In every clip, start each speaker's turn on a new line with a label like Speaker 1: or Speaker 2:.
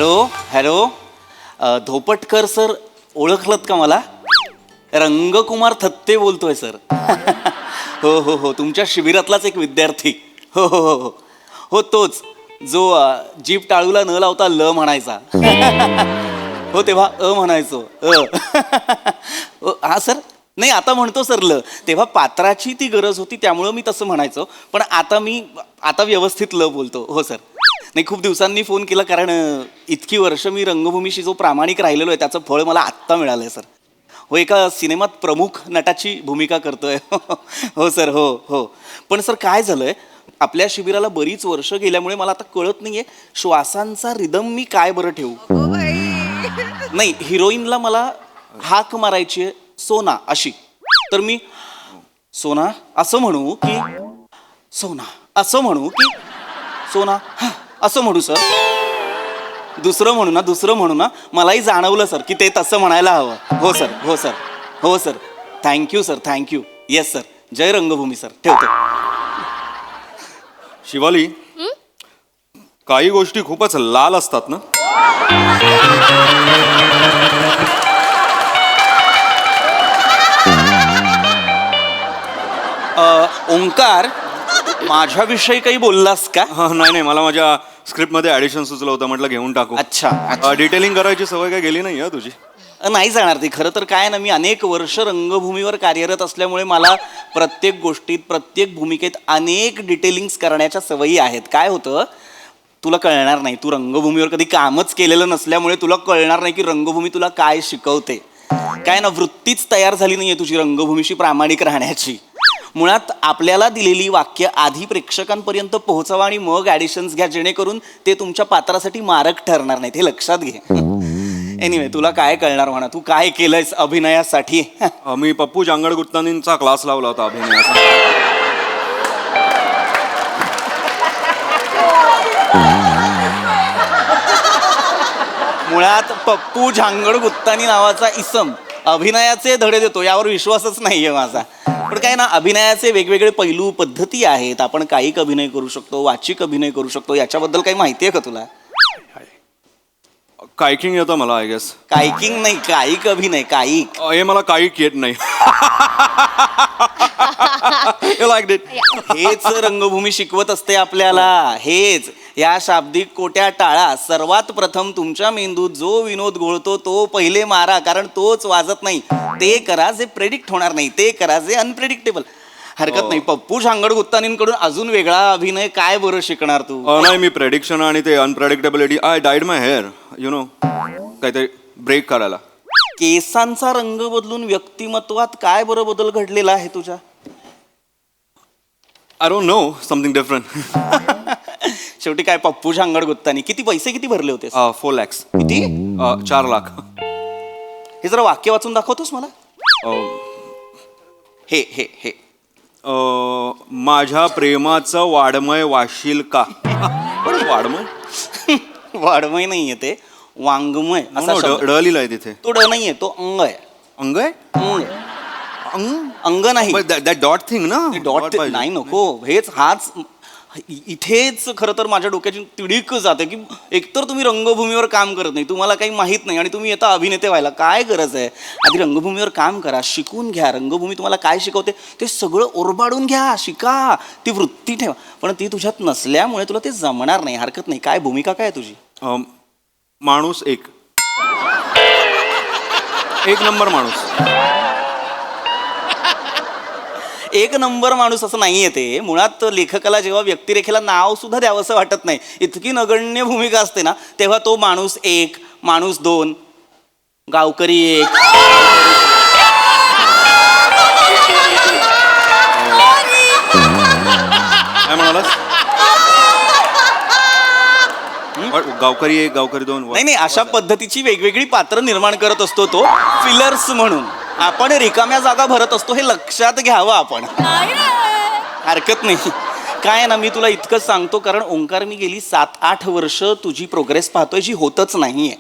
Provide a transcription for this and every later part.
Speaker 1: Hello hello धोपटकर sir, ओळखलत का मला? रंगकुमार थत्ते बोलतोय सर. हो हो हो, तुमच्या शिबिरातलाच एक विद्यार्थी. हो हो हो हो हो, तोच जो जीभ टाळूला न लावता ल म्हणायचा. हो तेव्हा म्हणायचो हा सर. नाही आता म्हणतो सर ल. तेव्हा पात्राची ती गरज होती त्यामुळं मी तसं म्हणायचो. पण आता व्यवस्थित ल बोलतो. हो सर. नाही, खूप दिवसांनी फोन केला कारण इतकी वर्ष मी रंगभूमीशी जो प्रामाणिक राहिलेलो आहे त्याचं फळ मला आत्ता मिळालं आहे सर. हो, एका सिनेमात प्रमुख नटाची भूमिका करतोय. हो सर. हो हो. पण सर काय झालंय, आपल्या शिबिराला बरीच वर्ष गेल्यामुळे मला आता कळत नाहीये श्वासांचा रिदम मी काय बरं ठेवू. नाही, हिरोईनला मला हाक मारायची आहे सोना अशी, तर मी सोना असं म्हणू की सोना असं म्हणू की सोना असं म्हणू सर? दुसरं म्हणू ना. मलाही जाणवलं सर की ते तसं म्हणायला हवं. हो सर. हो सर. हो sir. Thank you sir. Thank you. Yes sir. जय रंगभूमी सर. ठेवतो.
Speaker 2: शिवाली, काही गोष्टी खूपच लाल असतात ना.
Speaker 1: ओंकार, माझ्याविषयी काही बोललास का?
Speaker 2: नाही, मला माझ्या स्क्रिप्टमध्ये ॲडिशन सुचलं होतं, म्हटलं घेऊन टाकू.
Speaker 1: अच्छा.
Speaker 2: डिटेलिंग करायची सवय काय गेली नाही तुझी?
Speaker 1: नाही जाणार ती. खरं तर काय ना, मी अनेक वर्ष रंगभूमीवर कार्यरत असल्यामुळे मला प्रत्येक गोष्टीत, प्रत्येक भूमिकेत अनेक डिटेलिंग्स करण्याच्या सवयी आहेत. काय होतं, तुला कळणार नाही. तू रंगभूमीवर कधी कामच केलेलं नसल्यामुळे तुला कळणार नाही की रंगभूमी तुला काय शिकवते. काय ना, वृत्तीच तयार झाली नाहीये तुझी रंगभूमीशी प्रामाणिक राहण्याची. मुळात आपल्याला दिलेली वाक्य आधी प्रेक्षकांपर्यंत पोहोचवा आणि मग ॲडिशन्स घ्या, जेणेकरून ते तुमच्या पात्रासाठी मारक ठरणार नाहीत. हे लक्षात घे. एनिवे, तुला काय कळणार म्हणा. तू काय केलंयस अभिनयासाठी?
Speaker 2: मी पप्पू जांगड-गुत्तानींचा क्लास लावला होता अभिनयाचा.
Speaker 1: मुळात पप्पू झांगड गुत्तानी नावाचा इसम अभिनयाचे धडे देतो यावर विश्वासच नाहीये माझा. पण काय ना, अभिनयाचे वेगवेगळे पैलू, पद्धती आहेत. आपण कायिक अभिनय करू शकतो, वाचिक अभिनय करू शकतो. याच्याबद्दल काही माहिती आहे का तुला?
Speaker 2: कायकिंग येतं मला, आय गेस.
Speaker 1: कायकिंग नाही, कायिक अभिनय. कायिक
Speaker 2: हे मला कायिक येत नाही.
Speaker 1: हेच रंगभूमी शिकवत असते आपल्याला. हेच या शाब्दिक कोट्या टाळा. सर्वात प्रथम तुमच्या मेंदूत जो विनोद घोळतो तो पहिले मारा, कारण तोच वाजत नाही. ते करा जे प्रेडिक्ट होणार नाही. ते करा जे अनप्रेडिक्टेबल. हरकत नाही. पप्पू झांगड गुत्तानींकडून अजून वेगळा अभिनय काय बरं शिकणार तू?
Speaker 2: नाही, मी प्रेडिक्शन आणि ते unpredictability, I died my hair, you know, काहीतरी ब्रेक करायला.
Speaker 1: केसांचा रंग बदलून व्यक्तिमत्वात काय बरं बदल घडलेला आहे तुझ्या?
Speaker 2: I don't know, something different.
Speaker 1: शेवटी काय, पप्पू झांगड गुत्तानी. किती भरले होते?
Speaker 2: 4 lakhs.
Speaker 1: किती?
Speaker 2: 4 लाख.
Speaker 1: हे जरा वाक्य वाचून दाखवतोस मला? हे हे हे
Speaker 2: माझ्या प्रेमाचं वाडमय वाशील का? वाडमय?
Speaker 1: वाडमय नाहीये ते, वाङ्मय असा शब्द.
Speaker 2: ड लिहिलाय तिथे.
Speaker 1: तो ड नाहीये, तो अंग आहे.
Speaker 2: अंग आहे?
Speaker 1: अंग नाही.
Speaker 2: दॅट डॉट थिंग ना.
Speaker 1: डॉट नाही, नको. हाच इथेच खरं तर माझ्या डोक्याची तिडीक जाते की एकतर तुम्ही रंगभूमीवर काम करत नाही, तुम्हाला काही माहीत नाही, आणि तुम्ही येता अभिनेते व्हायला. काय गरज आहे? आधी रंगभूमीवर काम करा, शिकून घ्या. रंगभूमी तुम्हाला काय शिकवते ते सगळं ओरबाडून घ्या, शिका, ती वृत्ती ठेवा. पण ती तुझ्यात नसल्यामुळे तुला ते जमणार नाही. हरकत नाही. काय भूमिका काय तुझी?
Speaker 2: माणूस एक नंबर माणूस.
Speaker 1: एक नंबर माणूस असं नाहीये ते. मुळात लेखकाला जेव्हा व्यक्तिरेखेला नाव सुद्धा द्यावं असं वाटत नाही, इतकी नगण्य भूमिका असते ना, तेव्हा तो माणूस एक, माणूस दोन, गावकरी एक.
Speaker 2: काय म्हणालास? गावकरी एक, गावकरी दोन.
Speaker 1: नाही, अशा पद्धतीची वेगवेगळी पात्र निर्माण करत असतो तो फिलर्स म्हणून. आपण रिकाम्या जागा भरत असतो, हे लक्षात घ्यावं आपण. हरकत नाही. काय ना, मी तुला इतकंच सांगतो कारण ओंकार, मी गेली 7-8 वर्ष तुझी प्रोग्रेस पाहतोय जी होतच नाहीये.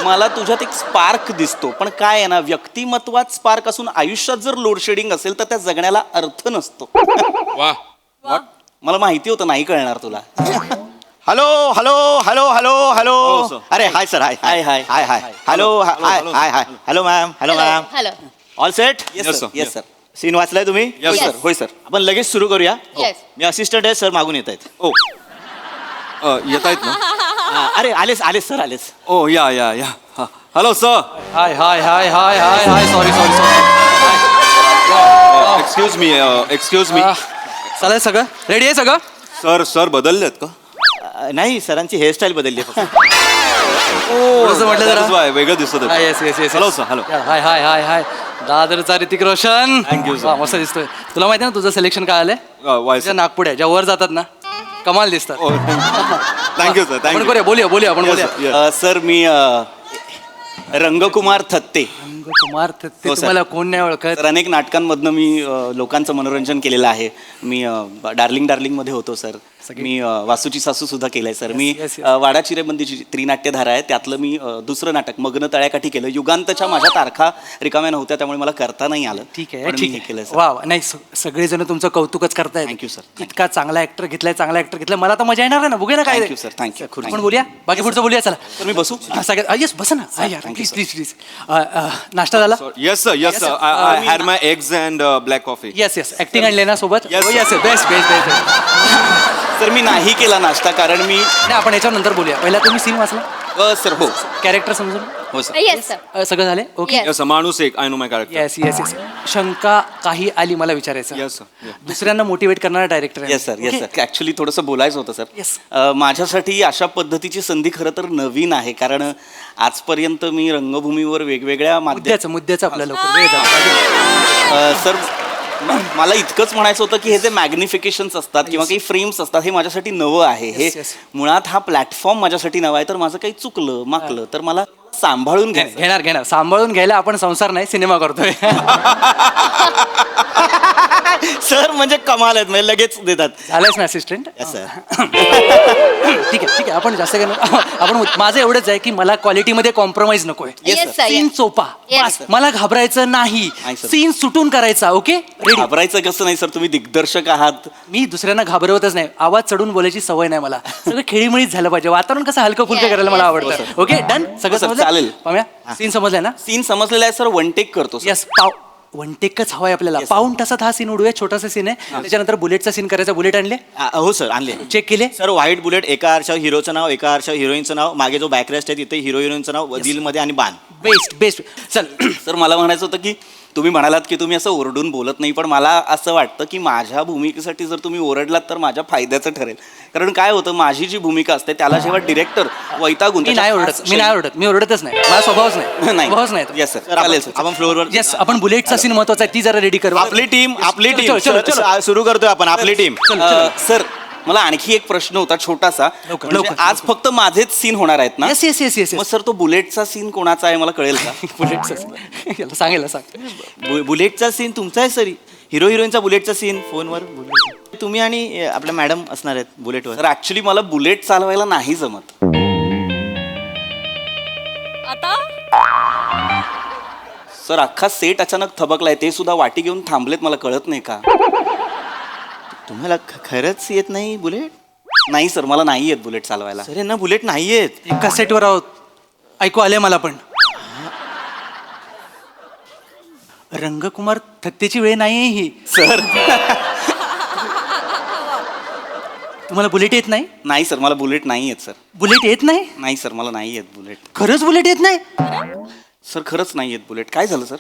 Speaker 1: मला तुझ्यात एक स्पार्क दिसतो, पण काय आहे ना, व्यक्तिमत्वात स्पार्क असून आयुष्यात जर लोडशेडिंग असेल तर त्या जगण्याला अर्थ नसतो.
Speaker 3: वा,
Speaker 1: मला माहिती होतं नाही कळणार तुला.
Speaker 3: Hello hello hello hello hello
Speaker 2: हो, sir.
Speaker 3: अरे hi sir hi
Speaker 1: Hi, hi.
Speaker 3: Hi hi hello hi
Speaker 2: hello,
Speaker 3: hi hi hello ma'am hello ma'am
Speaker 4: hello
Speaker 3: all set
Speaker 1: yes
Speaker 2: Yes,
Speaker 1: sir
Speaker 2: sir.
Speaker 1: Yes sir
Speaker 3: scene वाचलाय तुम्ही
Speaker 2: Yes,
Speaker 1: होय
Speaker 2: sir.
Speaker 1: Sir होय sir
Speaker 3: आपण लगेच सुरू करूया
Speaker 4: Yes.
Speaker 3: मी assistant आहे sir मागून येत आहेत
Speaker 2: ओ येत आहेत ना
Speaker 3: अरे आलेच आलेच सर आलेच
Speaker 2: ओ या hello sir
Speaker 5: hi hi hi hi hi hi sorry sorry sorry
Speaker 2: excuse me
Speaker 5: चालेल सगळं रेडी आहे सगळं
Speaker 2: सर बदललेत का
Speaker 3: नाही सरांची हेअरस्टाईल बदलली आहे फक्त.
Speaker 5: थोडंसं म्हटलं
Speaker 2: That is
Speaker 5: जरा
Speaker 2: why, वेगळं दिसत होतं.
Speaker 5: Yes yes yes
Speaker 2: hello sir hello
Speaker 5: hi hi hi hi दादरचा Hrithik Roshan
Speaker 2: Thank you, sir.
Speaker 5: वा, मस्त दिसतोय तुला माहिती आहे ना तुझं सिलेक्शन काय आलंय
Speaker 2: वाय
Speaker 5: तुझ्या नागपुड्या ज्या वर जातात ना कमाल दिसतात
Speaker 2: थँक्यू सर
Speaker 5: आपण
Speaker 2: थँक्यू
Speaker 5: करूया बोलूया आपण बोलूया
Speaker 1: सर मी रंगकुमार थत्ते
Speaker 5: कुमार ते
Speaker 1: हो, sir.
Speaker 5: तुम्हाला कोण नाही ओळखत
Speaker 1: तर अनेक नाटकांमधनं मी लोकांचं मनोरंजन केलेलं आहे मी डार्लिंग मध्ये होतो सर मी वासूची सासू सुद्धा केलंय सर मी
Speaker 5: yes, yes.
Speaker 1: वाडा चिरेबंदी जी त्रिनाट्यधारा आहे त्यातलं मी दुसरं नाटक मग्न तळ्याकाठी केलं युगांतच्या माझ्या तारखा रिकाम्या नव्हत्या त्यामुळे मला करता नाही आलं
Speaker 5: ठीक आहे
Speaker 1: पण मी
Speaker 5: ठीक
Speaker 1: हे
Speaker 5: आहे
Speaker 1: केलं सर
Speaker 5: वा वा. नाही सगळेजण तुमचं कौतुकच करतायत
Speaker 1: Thank you, sir. Thank
Speaker 5: इतका चांगला ऍक्टर घेतलाय चांगला ऍक्टर घेतलाय मला तर मजा येणार आहे ना बघूया ना काय
Speaker 1: थँक्यू सर थँक्यू
Speaker 5: आपण बोलूया बाकी पुढचं बोलूया चला
Speaker 1: तर मी बसू
Speaker 5: सगळ्यात येस बस ना
Speaker 1: Sir,
Speaker 5: यार
Speaker 1: thank you,
Speaker 5: please
Speaker 1: sir.
Speaker 5: Please please नाश्ता झाला
Speaker 2: yes sir
Speaker 5: Yes, sir.
Speaker 2: I had my eggs and black coffee
Speaker 5: yes yes acting आणले ना सोबत
Speaker 2: Yes, sir.
Speaker 5: Yes best best best
Speaker 1: sir मी नाही केला नाश्ता कारण मी
Speaker 5: नाही आपण याच्यानंतर बोलूया पहिला तुम्ही सीन वाचला
Speaker 1: सर हो
Speaker 5: कॅरेक्टर समजून
Speaker 1: हो सर
Speaker 4: येस सर
Speaker 5: सगळं झाले ओके
Speaker 4: Yes.
Speaker 2: येस माणूस एक I know my character
Speaker 5: yes yes yes शंका काही आली मला विचारायचं
Speaker 2: Yes, sir. Yeah.
Speaker 5: दुसऱ्यांना मोटिवेट करणारा director
Speaker 1: yes sir yes sir actually थोडंसं बोलायचं होतं
Speaker 5: Yes.
Speaker 1: सर माझ्यासाठी अशा पद्धतीची संधी खरं तर नवीन आहे कारण आजपर्यंत मी रंगभूमीवर वेगवेगळ्या
Speaker 5: मुद्द्याचं आपलं लवकर वेळ झाला.
Speaker 1: सर मला इतकंच म्हणायचं होतं की हे जे मॅग्निफिकेशन्स असतात किंवा काही फ्रेम्स असतात हे माझ्यासाठी नवं आहे हे
Speaker 5: Yes, yes.
Speaker 1: मुळात हा प्लॅटफॉर्म माझ्यासाठी नवा आहे तर माझं काही चुकलं माकलं तर मला सांभाळून घ्यायचं
Speaker 5: घेणार घेणार सांभाळून घ्यायला आपण संसार नाही सिनेमा करतोय
Speaker 3: सर म्हणजे कमाल आहेत म्हणजे लगेच देतात
Speaker 5: झालंच ना असिस्टंट
Speaker 3: Yes, sir.
Speaker 5: ठीक आहे आपण जास्त काय नको. आपण माझं एवढंच आहे की मला क्वालिटीमध्ये कॉम्प्रोमाइज नकोय
Speaker 1: Yes,
Speaker 4: Yes,
Speaker 1: sir.
Speaker 4: sir.
Speaker 5: Scene चोपा
Speaker 4: Yes,
Speaker 5: बस.
Speaker 4: sir.
Speaker 5: मला घाबरायचं नाही
Speaker 1: नाही, sir.
Speaker 5: सीन सुटून करायचा ओके रेडी
Speaker 1: घाबरायचं कसं नाही सर तुम्ही दिग्दर्शक आहात
Speaker 5: मी दुसऱ्यांना घाबरवतच नाही आवाज चढून बोलायची सवय नाही मला सगळं खेळीमेळीच झालं पाहिजे वातावरण कसं हलकं फुलकं
Speaker 4: Yes,
Speaker 5: करायला मला
Speaker 4: yes,
Speaker 5: आवडतं ओके डन सगळं
Speaker 1: sir,
Speaker 5: समजलं
Speaker 1: चालेल.
Speaker 5: पाम्या सीन समजलाय ना
Speaker 1: सीन समजलेला आहे सर वन टेक करतो sir.
Speaker 5: यस वन टेकच हवाय आपल्याला
Speaker 1: Yes, sir.
Speaker 5: पाऊण तासात हा सीन उडूया छोटासा सीन आहे त्याच्यानंतर बुलेटचा सीन करायचा बुलेट आणले
Speaker 3: हो सर आणले
Speaker 5: चेक केले
Speaker 3: सर व्हाईट बुलेट एका आरशा हिरोचं नाव एका आरशा हिरोईनचं नाव मागे जो बॅकरेस्ट आहे तिथे हिरो हिरोईनचं नाव दिलमध्ये आणि बाण
Speaker 5: बेस्ट बेस्ट चल
Speaker 1: सर मला म्हणायचं होतं की तुम्ही म्हणालात की तुम्ही असं ओरडून बोलत नाही पण मला असं वाटतं की माझ्या भूमिकेसाठी जर तुम्ही ओरडलात तर माझ्या फायद्याचं ठरेल कारण काय होतं माझी जी भूमिका असते त्याला जेव्हा डिरेक्टर वैतागून
Speaker 5: मी नाही ओरडत मी ओरडतच नाही माझा स्वभावच नाही
Speaker 1: नाही
Speaker 5: स्वभावच नाही
Speaker 1: येस सर
Speaker 3: सर आपण
Speaker 1: चालेल सर
Speaker 3: आपण फ्लोअरवर
Speaker 5: येस आपण बुलेटचा सीन महत्वाचा आहे ती जरा रेडी कर
Speaker 3: आपली टीम
Speaker 5: चलो, चलो, चलो.
Speaker 3: सुरू करतोय आपण आपली टीम
Speaker 1: सर मला आणखी एक प्रश्न होता छोटासा
Speaker 5: लवकर,
Speaker 1: म्हणजे
Speaker 5: लवकर,
Speaker 1: आज फक्त माझेच सीन होणार आहेत ना
Speaker 5: येस येस येस येस
Speaker 1: मग सर तो बुलेटचा सीन कोणाचा आहे मला कळेल का
Speaker 5: बुलेटचा सांगेल सांग
Speaker 3: बुलेटचा सीन तुमचा आहे सर हिरो हिरोईनचा बुलेटचा सीन फोनवर तुम्ही आणि आपल्या मॅडम असणार आहेत बुलेटवर
Speaker 1: सर ऍक्च्युली मला बुलेट चालवायला नाही जमत
Speaker 4: आता
Speaker 1: सर अख्खा सेट अचानक थबकलाय ते सुद्धा वाटी घेऊन थांबलेत मला कळत नाही का
Speaker 3: तुम्हाला खरंच येत नाही बुलेट
Speaker 1: नाही सर मला नाही येत बुलेट चालवायला
Speaker 3: सर यांना बुलेट नाही येत
Speaker 5: एका सेटवर आहोत ऐकू आले मला पण रंगकुमार थत्तेची वेळ नाहीये ही
Speaker 1: सर
Speaker 5: तुम्हाला बुलेट येत नाही
Speaker 1: नाही सर मला बुलेट नाही येत सर
Speaker 5: बुलेट येत नाही
Speaker 1: नाही सर मला नाही येत बुलेट
Speaker 5: खरंच बुलेट येत नाही
Speaker 1: सर खरंच नाही येत बुलेट काय झालं सर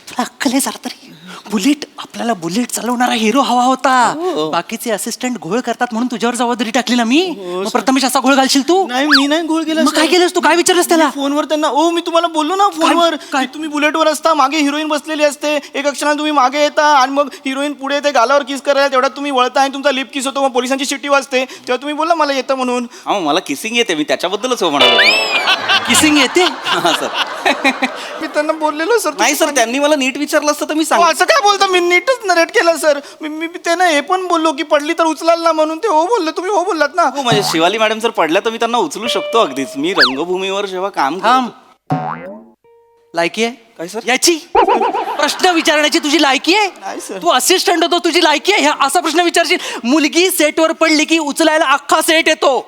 Speaker 5: तुला अक्कल आहे जरा तरी बुलेट आपल्याला बुलेट चालवणारा हिरो हवा होता बाकीचे असिस्टंट घोळ करतात म्हणून तुझ्यावर जबाबदारी टाकली ना मी मग प्रथमेश असा घोळ घालशील तू
Speaker 3: नाही मी नाही गोळ केला
Speaker 5: मग काय केलंस तू काय विचारलंस त्याला
Speaker 3: फोनवर त्यांना ओ मी तुम्हाला बोललो ना फोनवर
Speaker 5: काय?
Speaker 3: की तुम्ही बुलेटवर असता मागे हिरोईन बसलेली असते एक क्षणाला तुम्ही मागे येता आणि मग हिरोईन पुढे येते गालावर किस करायला तेवढ्यात तुम्ही वळता आणि तुमचा लिप किस होतो मग पोलिसांची शिट्टी वाजते तेव्हा तुम्ही बोलला मला येतं म्हणून
Speaker 1: हा मग मला किसिंग येते मी त्याच्याबद्दलच हो म्हणालो
Speaker 5: किसिंग येते
Speaker 1: हा सर
Speaker 3: मी त्यांना बोललेलो सर
Speaker 1: नाही सर त्यांनी मला नीट विचारलं असतं तर मी सांग
Speaker 3: असं काय बोलता मी नीटच नरेट केलं सर मी त्यांना हे पण बोललो की पडली तर उचलाल ना म्हणून ते हो बोलले तुम्ही हो बोललात ना
Speaker 1: हो म्हणजे शिवाली मॅडम जर पडल्या तर मी त्यांना उचलू शकतो अगदीच मी रंगभूमीवर जेव्हा काम
Speaker 5: थांब
Speaker 1: करतो
Speaker 5: लायकी आहे
Speaker 1: काय सर?
Speaker 5: याची प्रश्न विचारण्याची तुझी लायकी
Speaker 3: नाही,
Speaker 5: आहे?
Speaker 3: सर.
Speaker 5: तू असिस्टंट होतो, तुझी लायकी आहे ह्या असा प्रश्न विचारशील? मुलगी सेटवर पडली की उचलायला अख्खा सेट येतो.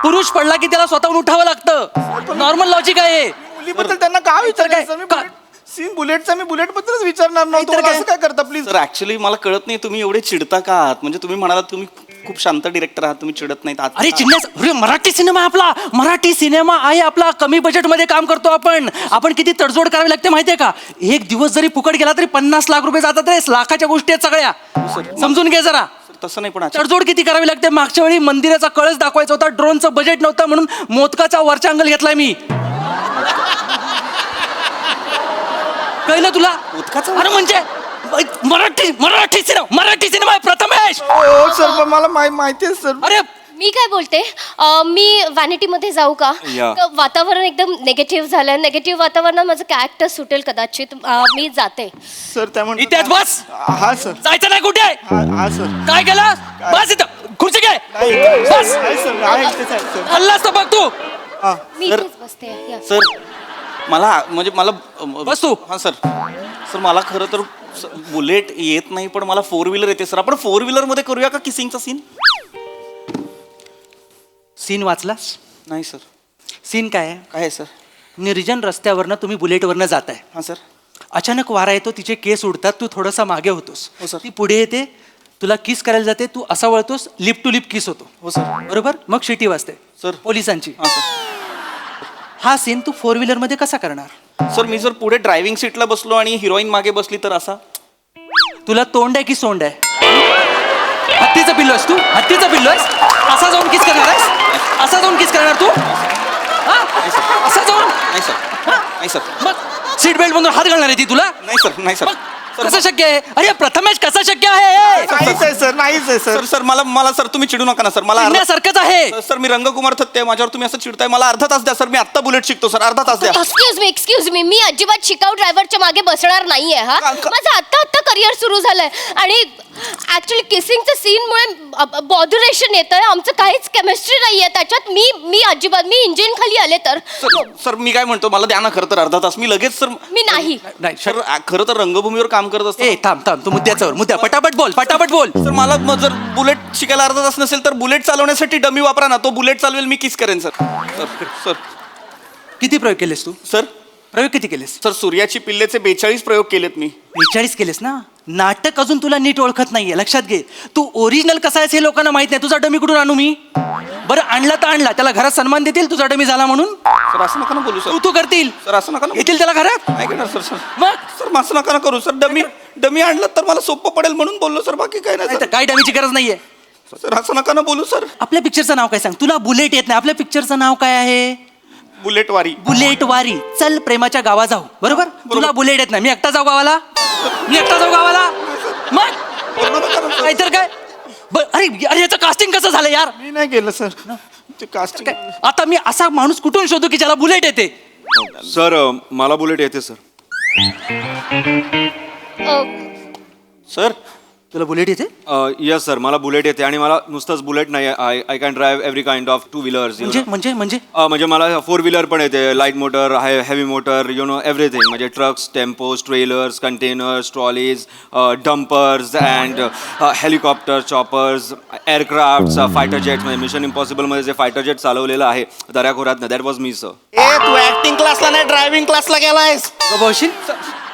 Speaker 5: पुरुष पडला की त्याला स्वतःहून उठावं लागतं. नॉर्मल लॉजिक आहे.
Speaker 3: मुलीबद्दल त्यांना काय विचारायचं? मी
Speaker 5: का-
Speaker 3: सीन बुलेटचा मी बुलेट बद्दलच विचारणार नव्हतो.
Speaker 5: नाहीतर
Speaker 3: मला
Speaker 5: काय?
Speaker 3: असं काय करता प्लीज?
Speaker 1: सर ऍक्च्युली मला कळत नाही तुम्ही एवढे चिडता का आहात. म्हणजे तुम्ही म्हणालात तुम्ही खूप शांत डिरेक्टर आहात, तुम्ही चिडत नाहीत.
Speaker 5: अरे चिन्हस, अरे मराठी सिनेमा आहे आपला. मराठी सिनेमा आहे आपला. कमी बजेटमध्ये काम करतो आपण किती तडजोड करावी लागते माहितीये का? एक दिवस जरी फुकट गेला तरी 50 लाख रुपये जातात रे. लाखाच्या गोष्टी आहेत सगळ्या. समजून घे जरा.
Speaker 1: सर तसं नाही पण अचानक-
Speaker 5: तडजोड किती करावी लागते. मागच्या वेळी मंदिराचा कळस दाखवायचा होता, ड्रोनचं बजेट नव्हतं म्हणून मोदकाचा वरचा अंगल घेतलाय मी. कळलं तुला?
Speaker 1: मोदकाचा?
Speaker 5: अरे म्हणजे मराठी सिनेमा आहे प्रथमेश.
Speaker 3: हो सर, पण मला माहिती आहे सर.
Speaker 5: अरे
Speaker 4: मी काय बोलते, मी व्हॅनिटीमध्ये जाऊ का?
Speaker 2: या.
Speaker 4: वातावरण एकदम निगेटिव्ह झालंय. निगेटिव्ह वातावरणात माझं कॅरेक्टर सुटेल कदाचित. मी जाते.
Speaker 3: सर त्या
Speaker 5: इथेच बस.
Speaker 3: हा सर.
Speaker 5: जायचं नाही कुठे.
Speaker 3: हा सर.
Speaker 5: काय केलं? बस इथं खुर्ची घे. बस.
Speaker 3: नाही सर, आहे इथेच आहे सर.
Speaker 5: हल्लास तर बघ तू.
Speaker 4: मी
Speaker 1: सर-
Speaker 4: इथेच बसते. या.
Speaker 1: सर मला म्हणजे मला
Speaker 5: बस तू.
Speaker 1: हां सर. सर मला खरं तर बुलेट येत नाही पण मला 4 व्हीलर येते सर. आपण 4 व्हीलर मध्ये करूया का किसिंगचा सीन?
Speaker 5: सीन वाचलास?
Speaker 1: नाही सर.
Speaker 5: सीन काय आहे?
Speaker 1: काय आहे सर?
Speaker 5: निर्जन रस्त्यावरनं तुम्ही बुलेटवरनं जाताय.
Speaker 1: हां सर.
Speaker 5: अचानक वारा येतो, तिचे केस उडतात, तू थोडासा मागे होतोस.
Speaker 1: हो सर.
Speaker 5: ती पुढे येते, तुला किस करायला जाते, तू असा वळतोस, लिप टू लिप किस होतो.
Speaker 1: हो सर.
Speaker 5: बरोबर? मग शिटी वाजते
Speaker 1: सर.
Speaker 5: पोलिसांची.
Speaker 1: हां सर.
Speaker 5: हा सीन तू 4 व्हीलर मध्ये कसा करणार?
Speaker 1: सर मी जर पुढे ड्रायव्हिंग सीटला बसलो आणि हिरोईन मागे बसली तर असा?
Speaker 5: तुला तोंड आहे की सोंड आहे? हत्तीचं पिल्लो आहेस तू? हत्तीचं पिल्लो आहेस? असा जाऊन किस करणार आहेस? असा जाऊन किस करणार तू? हा? असा जाऊन?
Speaker 1: नाही सर. नाही सर.
Speaker 5: मग सीट बेल्ट मधून हात घालणार आहे ती तुला?
Speaker 1: नाही सर. नाही सर.
Speaker 5: मग कसं शक्य आहे? अरे प्रथमेश कसं शक्य आहे?
Speaker 3: नाहीच आहे सर, नाहीच आहे सर.
Speaker 1: सर सर मला सर तुम्ही चिडू नका ना सर. मला
Speaker 5: चिडण्यासारखंच आहे.
Speaker 1: सर मी रंगकुमार थत्ते, माझ्यावर तुम्ही असं चिडताय. मला अर्धा तास द्या सर. मी आत्ता बुलेट शिकतो सर. अर्धा तास द्या.
Speaker 4: Excuse me. मी अजिबात शिकाऊ ड्रायव्हरच्या मागे बसणार नाहीये. हा माझं आत्ता करिअर सुरू झालंय आणि ऍक्च्युली किसिंगच्या सीनमुळे बॉधरेशन येतंय. आमचं काहीच केमिस्ट्री नाहीये त्याच्यात. मी अजिबात इंजिन खाली आले तर
Speaker 1: सर मी काय म्हणतो, मला द्या ना खरं तर अर्धा तास. मी लगेच सर.
Speaker 4: मी नाही.
Speaker 5: नाही
Speaker 1: सर खरं तर रंगभूमीवर काम करत असतो.
Speaker 5: ए थांब तू मुद्दा पटापट बोल.
Speaker 1: सर मला मग जर बुलेट शिकायला अर्धा तास नसेल तर बुलेट चालवण्यासाठी डमी वापरा ना. तो बुलेट चालवेल, मी किस करेन सर. सर सर
Speaker 5: किती प्रयोग केलेस तू?
Speaker 1: सर
Speaker 5: प्रयोग किती केलेस?
Speaker 1: सर सूर्याची पिल्लेचे 42 प्रयोग केलेत मी.
Speaker 5: 42 केलेस ना? नाटक अजून तुला नीट ओळखत नाहीये. लक्षात घे, तू ओरिजिनल कसा आहेस हे लोकांना माहित नाही. तुझा डमी कुठून आणू मी? बरं आणला तर आणला, त्याला घरात सन्मान देतील तुझा डमी झाला म्हणून?
Speaker 1: सर असं नका ना बोलू सर.
Speaker 5: तू करतील?
Speaker 1: सर असं नका ना.
Speaker 5: येतील त्याला घरात?
Speaker 1: नाही करणार सर. सर
Speaker 5: मग
Speaker 1: सर असं नका ना करू सर. डमी आणलं तर मला सोपं पडेल म्हणून बोललो सर. बाकी काय नाही
Speaker 5: नाही तर
Speaker 1: सर.
Speaker 5: काय डमीची गरज नाहीये.
Speaker 1: सर असं नका ना बोलू सर.
Speaker 5: आपल्या पिक्चरचं नाव काय सांग? तुला बुलेट येत नाही. आपल्या पिक्चरचं नाव काय आहे?
Speaker 1: बुलेटवारी.
Speaker 5: बुलेट वारी. चल प्रेमाच्या गावा जाऊ. बरोबर? तुला बुलेट येत नाही. मी एकटा जाऊ गावाला? मग नाहीतर काय? अरे याचं कास्टिंग कसं झालं यार?
Speaker 3: मी नाही केलं सर. ते कास्टिंग.
Speaker 5: आता मी असा माणूस कुठून शोधू की ज्याला बुलेट येते?
Speaker 2: सर मला बुलेट येते सर.
Speaker 1: सर
Speaker 5: तुला बुलेट येते?
Speaker 2: येस सर, मला बुलेट येते आणि मला नुसतंच बुलेट नाही, I can drive every kind of 2 wheelers.
Speaker 5: म्हणजे
Speaker 2: म्हणजे मला 4 व्हीलर पण येते, light motor, heavy motor, everything. म्हणजे trucks, tempos, trailers, containers, trolleys, dumpers and helicopter, choppers, aircraft, fighter jets. म्हणजे मिशन इम्पॉसिबलमध्ये जे फायटर जेट चालवलेलं आहे दर्याखोऱ्यात, दॅट वॉज मी सर.
Speaker 1: ए तू ऍक्टिंग क्लासला नाही ड्रायव्हिंग क्लासला गेलायस.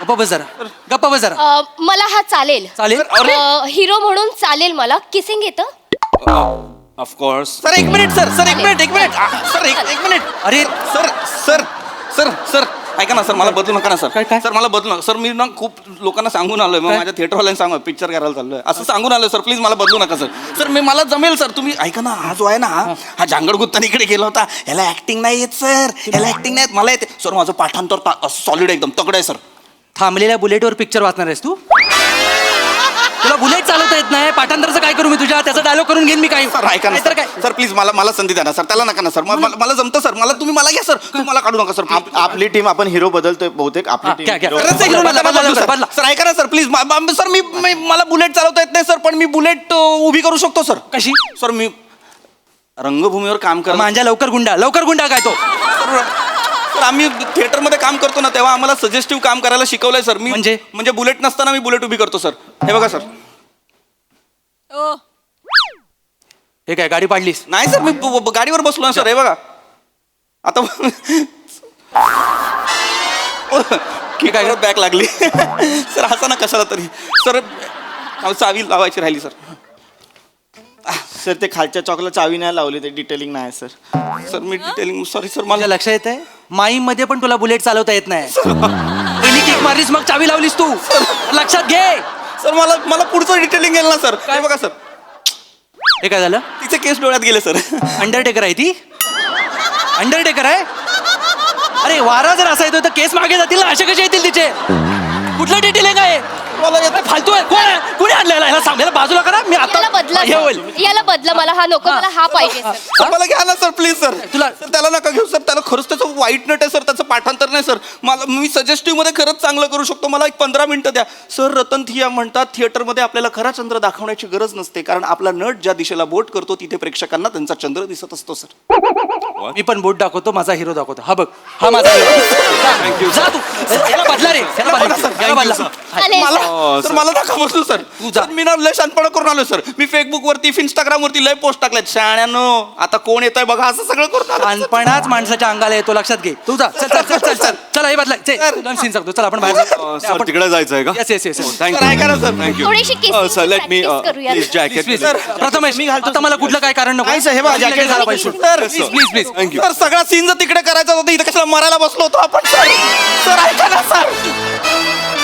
Speaker 5: गप्पा बस जरा.
Speaker 4: मला हा चालेल.
Speaker 5: चालेल?
Speaker 4: हिरो म्हणून चालेल मला. किसिंग येतं?
Speaker 2: ऑफकोर्स.
Speaker 1: सर एक मिनिट सर. सर एक मिनिट. सर एक मिनिट.
Speaker 5: अरे
Speaker 1: सर ऐका ना सर. मला बदलू नका ना सर.
Speaker 5: काय?
Speaker 1: सर मला बदलू नका सर. मी ना खूप लोकांना सांगून आलोय. मग माझ्या थिएटरवाल्यांना सांगा पिक्चर करायला चाललोय असं सांगून आलोय सर. प्लीज मला बदलू नका सर. सर मला जमेल सर. तुम्ही ऐका ना, हा जो आहे ना हा जांगड गुत्तानीकडे गेला होता. ह्याला ऍक्टिंग नाही येत सर. ह्याला ऍक्टिंग नाही येत. मला येते सर. माझं पाठांतर सॉलिड एकदम तगड आहे सर.
Speaker 5: थांबलेल्या बुलेटवर पिक्चर वाचणार आहेस तू? तुला बुलेट चालवता येत नाही, पाठांतरचं काय करू मी तुझ्या? त्याचा डायलॉग करून घेईन मी काय?
Speaker 1: सर ऐका ना
Speaker 5: तर काय?
Speaker 1: सर प्लीज मला संधी द्या ना सर. त्याला नका ना सर. मला जमतं सर. मला घ्या सर. तुम्ही मला काढू नका सर.
Speaker 3: आपली टीम आपण हिरो बदलतोय बहुतेक. आपली टीम
Speaker 5: क्या?
Speaker 1: खरंच आहे,
Speaker 5: बदला,
Speaker 1: नका बदलू सर.
Speaker 5: बदला.
Speaker 1: सर ऐका ना सर प्लीज. सर मला बुलेट चालवता येत नाही सर. पण मी बुलेट उभी करू शकतो सर.
Speaker 5: कशी?
Speaker 1: सर मी रंगभूमीवर काम करतो.
Speaker 5: माझ्या लवकर गुंडा काय तो?
Speaker 1: तर आम्ही थिएटरमध्ये काम करतो ना तेव्हा आम्हाला सजेस्टिव्ह काम करायला शिकवलंय सर मी
Speaker 5: म्हणजे
Speaker 1: बुलेट नसताना मी बुलेट उभी करतो सर हे बघा सर
Speaker 5: हे काय गाडी पाडलीस
Speaker 1: नाही सर मी गाडीवर बसलो ना सर हे बघा आता की काय बॅक लागली सर हसा ना कशाला तरी सर चावी लावायची राहिली सर
Speaker 3: सर ते खालच्या चॉकला चावी नाही लावली ते डिटेलिंग नाही सर
Speaker 1: सर मी डिटेलिंग सॉरी सर
Speaker 5: मला
Speaker 1: मला
Speaker 5: लक्षात येत आहे माई मध्ये पण तुला बुलेट चालवता येत नाही पहिली किक मारलीस मग चावी लावलीस तू लक्षात घे
Speaker 1: सर मला पुढचं डिटेलिंग गेलं ना सर काय बघा सर
Speaker 5: हे काय झालं
Speaker 1: तिचे केस डोळ्यात गेले सर
Speaker 5: अंडरटेकर आहे ती अंडरटेकर आहे अरे वारा जर असा येतो तर केस मागे जातील ना असे कसे येतील तिचे कुठलं डिटेलिंग आहे
Speaker 1: मला येत
Speaker 5: फालतू आहे कोण आहे कुणी आणलेला ह्याला सांग ह्याला बाजूला करा मी
Speaker 4: याला
Speaker 5: आता
Speaker 4: बदला
Speaker 5: हे होईल
Speaker 4: याला बदला मला हा नको मला हा पाहिजे सर
Speaker 1: सर मला घ्या ना सर प्लीज सर
Speaker 5: तुला-
Speaker 1: सर त्याला नका घेऊ सर त्याला खरंच त्याचं वाईट नट आहे सर त्याचं पाठांतर नाही सर मला मी सजेस्टिव्ह मध्ये खरंच चांगलं करू शकतो मला एक 15 मिनिटं द्या सर रतन थिया म्हणतात थिएटरमध्ये आपल्याला खरा चंद्र दाखवण्याची गरज नसते कारण आपला नट ज्या दिशेला बोट करतो तिथे प्रेक्षकांना त्यांचा चंद्र दिसत असतो सर
Speaker 5: मी पण बोट दाखवतो माझा हिरो दाखवतो हा बघ हा माझा hero. जा तू याला बदला रे याला बदला याला बदला
Speaker 4: चालेल,
Speaker 1: मला
Speaker 2: सर.
Speaker 1: सर मला नका बसू सर
Speaker 5: तू जा.
Speaker 1: सर, मी ना लय शानपणा करून आलो सर मी फेसबुक वरती इंस्टाग्राम वरती लय पोस्ट टाकल्यात शाण्यानो आता कोण येतंय बघा असं सगळं करून आलो.
Speaker 5: लहानपणाच माणसाच्या अंगाला येतो लक्षात घे तू जा चल चल चल चल चल चला हे बदला सीन सांगतो चल आपण बाहेर
Speaker 2: सर तिकडे जायचं आहे का
Speaker 5: येस येस येस
Speaker 1: सर ऐका ना सर
Speaker 2: थँक्यू
Speaker 4: थोडीशी kissing
Speaker 2: sir let me
Speaker 4: practice करूया.
Speaker 2: प्लीज जॅकेट
Speaker 1: सर
Speaker 5: प्रथमेश आता मला कुठलं काय कारण नको
Speaker 3: नाही सर, हे बघा, jacket
Speaker 5: लगेच झालं
Speaker 3: घाला.
Speaker 5: पाहिजे
Speaker 1: sir
Speaker 5: please please please
Speaker 2: thank you
Speaker 1: sir सगळा सीन जर तिकडे करायचा होता इथं कशाला मरायला बसलो होतो आपण सर सर ऐका ना सर